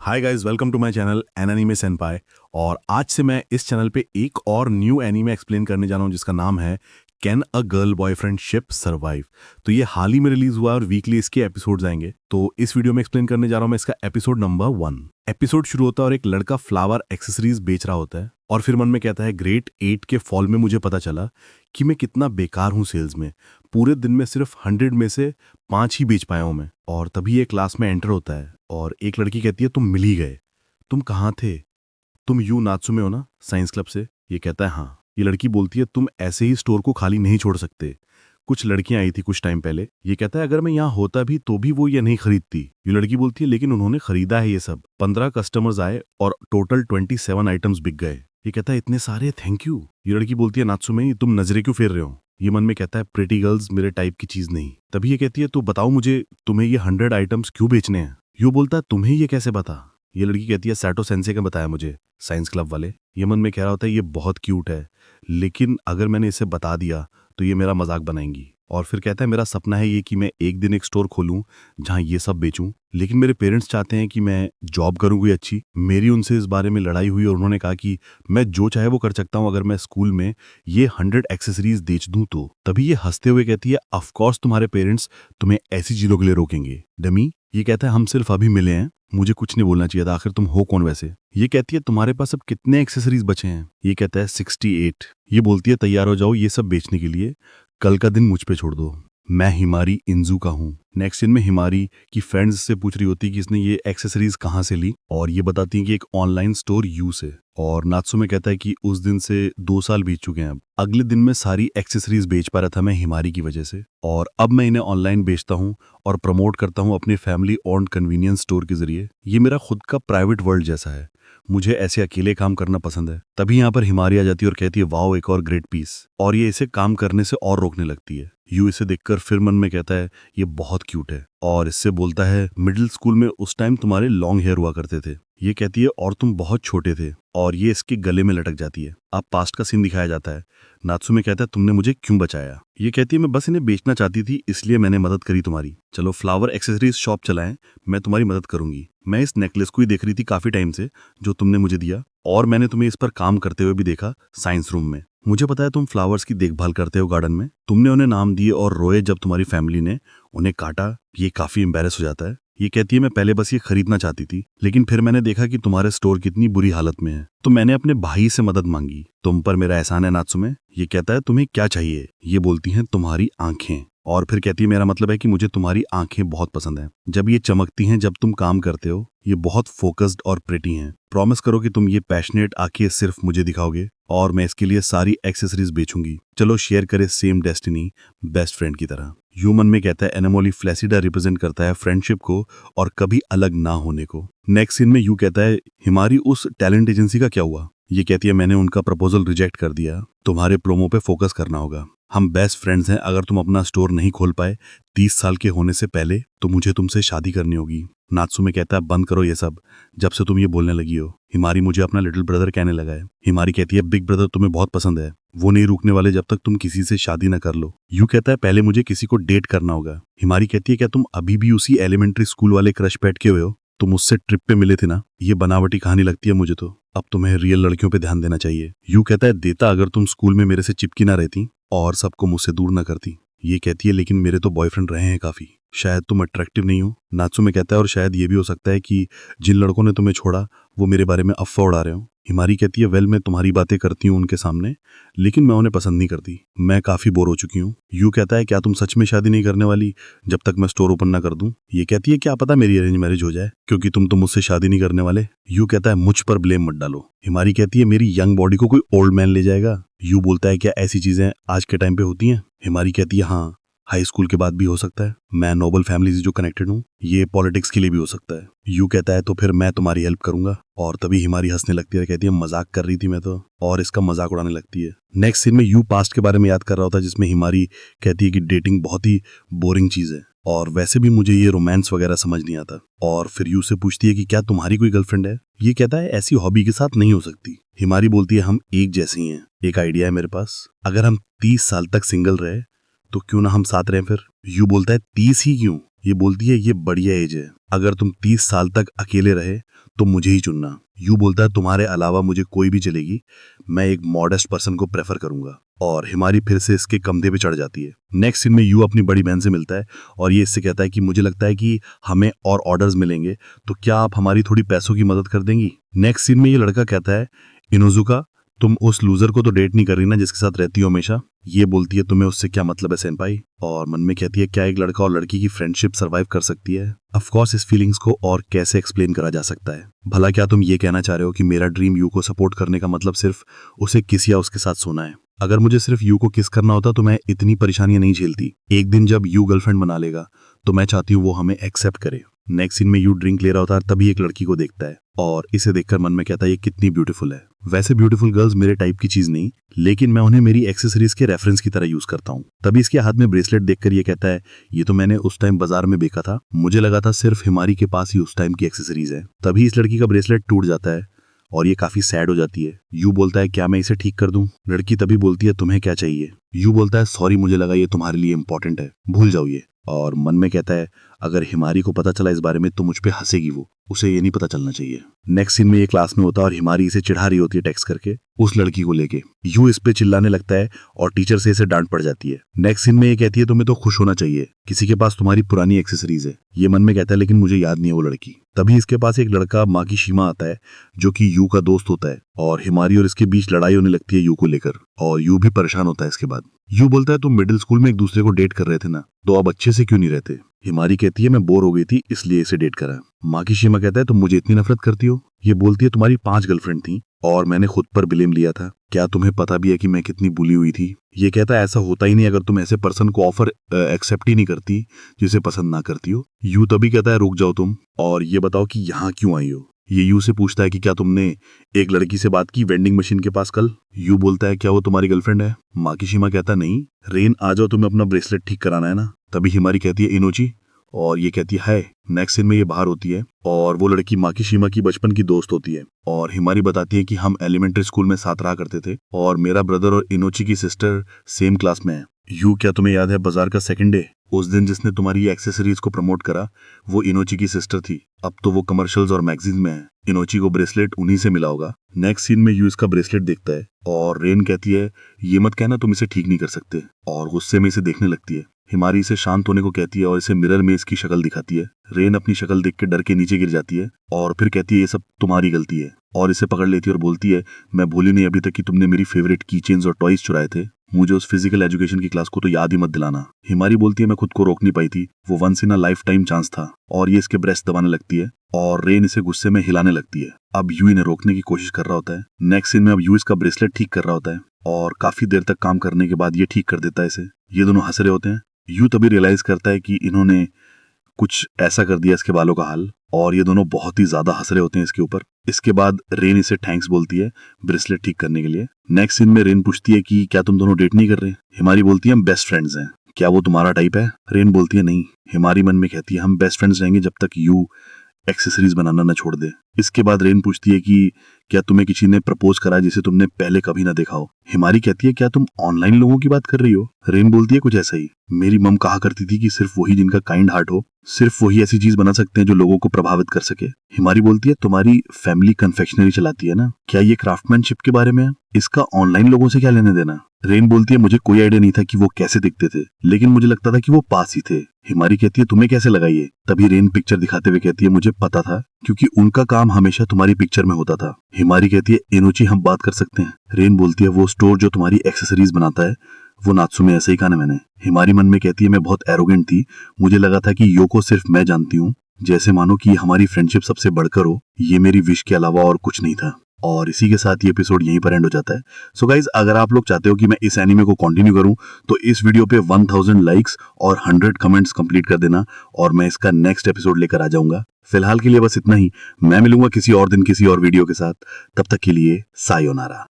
Hi guys, welcome to my channel an anime senpai. और आज से मैं इस चैनल पे एक और न्यू एनीमे एक्सप्लेन करने जा रहा हूँ जिसका नाम है can a girl boyfriend ship survive. तो ये हाल ही में रिलीज हुआ है और वीकली इसके एपिसोड्स आएंगे। तो इस वीडियो में एक्सप्लेन करने जा रहा हूँ मैं इसका एपिसोड नंबर 1। एपिसोड शुरू होता है और एक लड़का फ्लावर एक्सेसरीज बेच रहा होता है और फिर मन में कहता है ग्रेट 8 के फॉल में मुझे पता चला कि मैं कितना बेकार हूँ सेल्स में। पूरे दिन में सिर्फ 100 में से 5 ही बेच पाया हूँ मैं। और तभी ये क्लास में एंटर होता है और एक लड़की कहती है तुम मिल ही गए, तुम कहाँ थे? तुम यू नात्सुमे हो ना, साइंस क्लब से? ये कहता है हाँ। ये लड़की बोलती है तुम ऐसे ही स्टोर को खाली नहीं छोड़ सकते, कुछ लड़कियां आई थी कुछ टाइम पहले। ये कहता है अगर मैं यहाँ होता भी तो भी वो ये नहीं खरीदती। ये लड़की बोलती है लेकिन उन्होंने खरीदा है ये सब। 15 कस्टमर्स आए और टोटल 27 आइटम्स बिक गए। ये कहता है इतने सारे, थैंक यू। ये लड़की बोलती है नात्सुमे तुम नजरे क्यों फेर रहे हो? ये मन में कहता है प्रिटी गर्ल्स मेरे टाइप की चीज नहीं। तभी ये कहती है तो बताओ मुझे तुम्हें ये 100 आइटम्स क्यों बेचने हैं? यू बोलता है तुम्हें ये कैसे पता? ये लड़की कहती है सैटो सेंसे का बताया मुझे, साइंस क्लब वाले। ये मन में कह रहा होता है ये बहुत क्यूट है, लेकिन अगर मैंने इसे बता दिया तो ये मेरा मजाक बनाएंगी। और फिर कहता है मेरा सपना है ये कि मैं एक दिन एक स्टोर खोलूं जहां ये सब बेचूं, लेकिन मेरे पेरेंट्स चाहते हैं कि मैं जॉब करूं कोई अच्छी। मेरी उनसे इस बारे में लड़ाई हुई और उन्होंने कहा कि मैं जो चाहे वो कर सकता हूं अगर मैं स्कूल में ये 100 एक्सेसरीज बेच दूं तो। तभी ये हंसते हुए कहती है ऑफ कोर्स तुम्हारे पेरेंट्स तुम्हें ऐसी चीजों के लिए रोकेंगे डमी। ये कहता है हम सिर्फ अभी मिले हैं, मुझे कुछ नहीं बोलना चाहिए था, आखिर तुम हो कौन वैसे? ये कहती है तुम्हारे पास अब कितने एक्सेसरीज बचे हैं? ये कहता है 68। ये बोलती है तैयार हो जाओ ये सब बेचने के लिए, कल का दिन मुझ पे छोड़ दो, मैं हिमारी इंजू का हूँ। नेक्स्ट सीन में हिमारी की फ्रेंड्स से पूछ रही होती है कि इसने ये एक्सेसरीज कहाँ से ली और ये बताती है कि एक ऑनलाइन स्टोर यू से। और नात्सुमे कहता है कि उस दिन से 2 साल बीत चुके हैं। अब अगले दिन में सारी एक्सेसरीज बेच पा रहा था मैं हिमारी की वजह से, और अब मैं इन्हें ऑनलाइन बेचता हूँ और प्रमोट करता हूँ अपने फैमिली ओन्ड कन्वीनियंस स्टोर के जरिए। ये मेरा खुद का प्राइवेट वर्ल्ड जैसा है, मुझे ऐसे अकेले काम करना पसंद है। तभी यहाँ पर हिमारी आ जाती है और कहती है वाओ एक और ग्रेट पीस, और ये इसे काम करने से और रोकने लगती है। यू इसे देखकर फिर मन में कहता है ये बहुत क्यूट है और इससे बोलता है मिडिल स्कूल में उस टाइम तुम्हारे लॉन्ग हेयर हुआ करते थे। ये कहती है और तुम बहुत छोटे थे, और ये इसके गले में लटक जाती है। अब पास्ट का सीन दिखाया जाता है। नात्सुमे कहता है तुमने मुझे क्यों बचाया? ये कहती है मैं बस इन्हें बेचना चाहती थी इसलिए मैंने मदद करी तुम्हारी। चलो फ्लावर एक्सेसरीज शॉप चलाएं, मैं तुम्हारी मदद करूंगी। मैं इस नेकलेस को ही देख रही थी काफी टाइम से जो तुमने मुझे दिया, और मैंने तुम्हें इस पर काम करते हुए भी देखा साइंस रूम में। मुझे पता है तुम फ्लावर्स की देखभाल करते हो गार्डन में। तुमने उन्हें नाम दिए और रोए जब तुम्हारी फैमिली ने उन्हें काटा। ये काफी एम्बेरस हो जाता है। ये कहती है मैं पहले बस ये खरीदना चाहती थी, लेकिन फिर मैंने देखा कि तुम्हारे स्टोर कितनी बुरी हालत में है, तो मैंने अपने भाई से मदद मांगी। तुम पर मेरा एहसान है नात्सुमे। ये कहता है तुम्हें क्या चाहिए? ये बोलती हैं तुम्हारी आंखें, और फिर कहती है मेरा मतलब है कि मुझे तुम्हारी आंखें बहुत पसंद हैं। जब ये चमकती हैं जब तुम काम करते हो, ये बहुत फोकस्ड और प्रिटी हैं। प्रॉमिस करो कि तुम ये पैशनेट आंखें सिर्फ मुझे दिखाओगे और मैं इसके लिए सारी एक्सेसरीज बेचूंगी। चलो शेयर करे सेम डेस्टिनी, बेस्ट फ्रेंड की तरह। ह्यूमन में कहता है एनेमोली फ्लैसिडा रिप्रेजेंट करता है फ्रेंडशिप को और कभी अलग ना होने को। नेक्स्ट सीन में यू कहता है हिमारी उस टैलेंट एजेंसी का क्या हुआ? ये कहती है मैंने उनका प्रपोजल रिजेक्ट कर दिया, तुम्हारे प्रोमो पे फोकस करना होगा। हम बेस्ट फ्रेंड्स हैं, अगर तुम अपना स्टोर नहीं खोल पाए 30 साल के होने से पहले तो मुझे तुमसे शादी करनी होगी। नात्सुमे कहता है बंद करो ये सब, जब से तुम ये बोलने लगी हो। हिमारी मुझे अपना लिटिल ब्रदर कहने लगा है। हिमारी कहती है बिग ब्रदर तुम्हें बहुत पसंद है, वो नहीं रुकने वाले जब तक तुम किसी से शादी न कर लो। यू कहता है पहले मुझे किसी को डेट करना होगा। हिमारी कहती है क्या तुम अभी भी उसी एलिमेंट्री स्कूल वाले क्रश पे अटके हुए हो? तुम उससे ट्रिप पे मिले थे ना? ये बनावटी कहानी लगती है मुझे तो, अब तुम्हें रियल लड़कियों पे ध्यान देना चाहिए। यू कहता है देता अगर तुम स्कूल में मेरे से चिपकी ना रहती और सबको मुझसे दूर ना करती। ये कहती है लेकिन मेरे तो बॉयफ्रेंड रहे हैं काफी, शायद तुम अट्रैक्टिव नहीं हो। नात्सुमे कहता है और शायद ये भी हो सकता है कि जिन लड़कों ने तुम्हें छोड़ा वो मेरे बारे में अफवाह उड़ा रहे हो। हिमारी कहती है वेल मैं तुम्हारी बातें करती हूँ उनके सामने, लेकिन मैं उन्हें पसंद नहीं करती, मैं काफी बोर हो चुकी हूँ। यू कहता है क्या तुम सच में शादी नहीं करने वाली जब तक मैं स्टोर ओपन ना कर दूं? ये कहती है क्या पता मेरी अरेंज मैरिज हो जाए, क्योंकि तुम तो मुझसे शादी नहीं करने वाले। यू कहता है मुझ पर ब्लेम मत डालो। हिमारी कहती है मेरी यंग बॉडी को कोई ओल्ड मैन ले जाएगा। यू बोलता है क्या ऐसी चीजें आज के टाइम पे होती हैं? हिमारी कहती है हाँ, हाई स्कूल के बाद भी हो सकता है, मैं नोबल फैमिली से जो कनेक्टेड हूँ, ये पॉलिटिक्स के लिए भी हो सकता है। यू कहता है तो फिर मैं तुम्हारी हेल्प करूंगा, और तभी हिमारी हंसने लगती है, कहती है मजाक कर रही थी मैं तो, और इसका मजाक उड़ाने लगती है। नेक्स्ट सीन में यू पास्ट के बारे में याद कर रहा होता है जिसमें हिमारी कहती है कि डेटिंग बहुत ही बोरिंग चीज है और वैसे भी मुझे ये रोमांस वगैरह समझ नहीं आता। और फिर यू से पूछती है कि क्या तुम्हारी कोई गर्लफ्रेंड है? ये कहता है ऐसी हॉबी के साथ नहीं हो सकती। हिमारी बोलती है हम एक जैसी हैं, एक आइडिया है मेरे पास, अगर हम 30 साल तक सिंगल रहे तो क्यों ना हम साथ रहें फिर। यू बोलता है 30 ही क्यों, ये बोलती है ये बढ़िया एज है, अगर तुम 30 साल तक अकेले रहे तो मुझे ही चुनना। यू बोलता है तुम्हारे अलावा मुझे कोई भी चलेगी, मैं एक मॉडेस्ट पर्सन को प्रेफर करूंगा। और हिमारी फिर से इसके कंधे पे चढ़ जाती है। नेक्स्ट सीन में यू अपनी बड़ी बहन से मिलता है और ये इससे कहता है कि मुझे लगता है कि हमें और ऑर्डर्स मिलेंगे, तो क्या आप हमारी थोड़ी पैसों की मदद कर देंगी। नेक्स्ट सीन में ये लड़का कहता है इनोजुका तुम उस लूजर को तो डेट नहीं कर रही ना जिसके साथ रहती हो हमेशा। ये बोलती है तुम्हें उससे क्या मतलब है सेनपाई, और मन में कहती है क्या एक लड़का और लड़की की फ्रेंडशिप सरवाइव कर सकती है। ऑफ कोर्स इस फीलिंग्स को और कैसे एक्सप्लेन करा जा सकता है। भला क्या तुम ये कहना चाह रहे हो कि मेरा ड्रीम यू को सपोर्ट करने का मतलब सिर्फ उसे किस या उसके साथ सोना है। अगर मुझे सिर्फ यू को किस करना होता तो मैं इतनी परेशानियां नहीं झेलती। एक दिन जब यू गर्लफ्रेंड बना लेगा तो मैं चाहती हूँ वो हमें एक्सेप्ट करे। नेक्स्ट सीन में यू ड्रिंक ले रहा होता है, तभी एक लड़की को देखता है और इसे देखकर मन में कहता है ये कितनी ब्यूटीफुल है। वैसे ब्यूटीफुल गर्ल्स मेरे टाइप की चीज नहीं, लेकिन मैं उन्हें मेरी एक्सेसरीज के रेफरेंस की तरह यूज करता हूँ। तभी इसके हाथ में ब्रेसलेट देखकर ये कहता है ये तो मैंने उस टाइम बाजार में देखा था, मुझे लगा था सिर्फ हिमारी के पास ही उस टाइम की एक्सेसरीज है। तभी इस लड़की का ब्रेसलेट टूट जाता है और ये काफी सैड हो जाती है। यू बोलता है क्या मैं इसे ठीक कर दूं। लड़की तभी बोलती है तुम्हें क्या चाहिए। यू बोलता है सॉरी मुझे लगा ये तुम्हारे लिए इंपॉर्टेंट है, भूल जाओ ये। और मन में कहता है अगर हिमारी को पता चला इस बारे में तो मुझ पे हंसेगी वो, उसे ये नहीं पता चलना चाहिए। नेक्स्ट सीन में ये क्लास में होता है और हिमारी इसे चिढ़ा रही होती है टेक्स्ट करके उस लड़की को लेके। यू इस पे चिल्लाने लगता है और टीचर से इसे डांट पड़ जाती है। नेक्स्ट सीन में ये कहती है तुम्हें तो खुश होना चाहिए, किसी के पास तुम्हारी पुरानी एक्सेसरीज है। ये मन में कहता है लेकिन मुझे याद नहीं है वो लड़की। तभी इसके पास एक लड़का माकीशिमा आता है जो कि यू का दोस्त होता है और हिमारी और इसके बीच लड़ाई होने लगती है यू को लेकर और यू भी परेशान होता है इसके बाद। यू बोलता है तुम मिडिल स्कूल में एक दूसरे को डेट कर रहे थे ना, तो अब अच्छे से क्यों नहीं रहते। हिमारी कहती है मैं बोर हो गई थी इसलिए इसे डेट करा। माकीशिमा कहता है तुम मुझे इतनी नफरत करती हो। ये बोलती है तुम्हारी 5 गर्लफ्रेंड थी और मैंने खुद पर ब्लेम लिया था, क्या तुम्हें पता भी है कि मैं कितनी बुली हुई थी। ये कहता है ऐसा होता ही नहीं अगर तुम ऐसे पर्सन को ऑफर एक्सेप्ट ही नहीं करती जिसे पसंद ना करती हो। यू तभी कहता है रुक जाओ तुम और ये बताओ कि यहाँ क्यों आई हो। ये यू से पूछता है कि क्या तुमने एक लड़की से बात की वेंडिंग मशीन के पास कल। यू बोलता है क्या वो तुम्हारी गर्लफ्रेंड है। माकीशिमा कहता नहीं। रेन आ जाओ तुम्हें अपना ब्रेसलेट ठीक कराना है ना। तभी हिमारी कहती है इनोची और ये कहती है। नेक्स्ट सीन में ये बाहर होती है और वो लड़की माकीशिमा की बचपन की दोस्त होती है और हिमारी बताती है कि हम एलिमेंट्री स्कूल में साथ रहा करते थे और मेरा ब्रदर और इनोची की सिस्टर सेम क्लास में है। यू क्या तुम्हें याद है बाजार का सेकंड डे, उस दिन जिसने तुम्हारी एक्सेसरीज को प्रमोट करा वो इनोची की सिस्टर थी। अब तो वो कमर्शियल्स और मैगजीन में है। इनोची को ब्रेसलेट उन्हीं से मिला होगा। नेक्स्ट सीन में यू इसका ब्रेसलेट देखता है और रेन कहती है ये मत कहना तुम इसे ठीक नहीं कर सकते और गुस्से में इसे देखने लगती है। हिमारी इसे शांत होने को कहती है और इसे मिरर में इसकी शक्ल दिखाती है। रेन अपनी शक्ल देख के डर के नीचे गिर जाती है और फिर कहती है ये सब तुम्हारी गलती है और इसे पकड़ लेती है और बोलती है मैं भूली नहीं अभी तक कि तुमने मेरी फेवरेट की चेन्स और टॉयज चुराए थे, मुझे उस फिजिकल एजुकेशन की क्लास को तो याद ही मत दिलाना। हिमारी बोलती है मैं खुद को रोक नहीं पाई थी, वो once in a lifetime chance था और ये इसके ब्रेस्ट दबाने लगती है और रेन इसे गुस्से में हिलाने लगती है। अब यू इन्हें रोकने की कोशिश कर रहा होता है। नेक्स्ट सीन में अब यू इसका ब्रेसलेट ठीक कर रहा होता है और काफी देर तक काम करने के बाद ये ठीक कर देता है इसे। ये दोनों हंस रहे होते हैं। यू तभी रियलाइज करता है कि इन्होंने कुछ ऐसा कर दिया इसके बालों का हाल और ये दोनों बहुत ही ज्यादा हंस रहे होते हैं इसके ऊपर। इसके बाद रेन इसे थैंक्स बोलती है ब्रेसलेट ठीक करने के लिए। नेक्स्ट सीन में रेन पूछती है कि क्या तुम दोनों डेट नहीं कर रहे। हिमारी बोलती है हम बेस्ट फ्रेंड्स हैं, क्या वो तुम्हारा टाइप है। रेन बोलती है नहीं। हिमारी मन में कहती है हम बेस्ट फ्रेंड्स रहेंगे जब तक यू एक्सेसरीज बनाना न छोड़ दे। इसके बाद रेन पूछती है कि क्या तुम्हें किसी ने प्रपोज करा जिसे तुमने पहले कभी ना देखा हो। हिमारी कहती है क्या तुम ऑनलाइन लोगों की बात कर रही हो। रेन बोलती है कुछ ऐसा ही। मेरी मम कहा करती थी कि सिर्फ वही जिनका काइंड हार्ट हो, सिर्फ वही ऐसी चीज बना सकते हैं जो लोगों को प्रभावित कर सके। हिमारी बोलती है तुम्हारी फैमिली कन्फेक्शनरी चलाती है ना, क्या ये क्राफ्टमैनशिप के बारे में है, इसका ऑनलाइन लोगों से क्या लेने देना। रेन बोलती है मुझे कोई आइडिया नहीं था कि वो कैसे दिखते थे, लेकिन मुझे लगता था कि वो पास ही थे। हिमारी कहती है तुम्हें कैसे लगा ये। तभी रेन पिक्चर दिखाते हुए कहती है मुझे पता था क्योंकि उनका काम हमेशा तुम्हारी पिक्चर में होता था। हिमारी कहती है इनोची हम बात कर सकते हैं। रेन बोलती है वो स्टोर जो तुम्हारी एक्सेसरीज बनाता है वो नात्सु में ऐसे ही कहा ना मैंने। हिमारी मन में कहती है मैं बहुत एरोगेंट थी, मुझे लगा था कि यो को सिर्फ मैं जानती हूँ, जैसे मानो कि हमारी फ्रेंडशिप सबसे बढ़कर हो। ये मेरी विश के अलावा और कुछ नहीं था। और इसी के साथ ये एपिसोड यहीं पर एंड हो जाता है। सो गाइज अगर आप लोग चाहते हो कि मैं इस एनीमे को कंटिन्यू करूं तो इस वीडियो पे 1000 लाइक्स और 100 कमेंट्स कंप्लीट कर देना और मैं इसका नेक्स्ट एपिसोड लेकर आ जाऊंगा। फिलहाल के लिए बस इतना ही। मैं मिलूंगा किसी और दिन किसी और वीडियो के साथ। तब तक के लिए सायोनारा।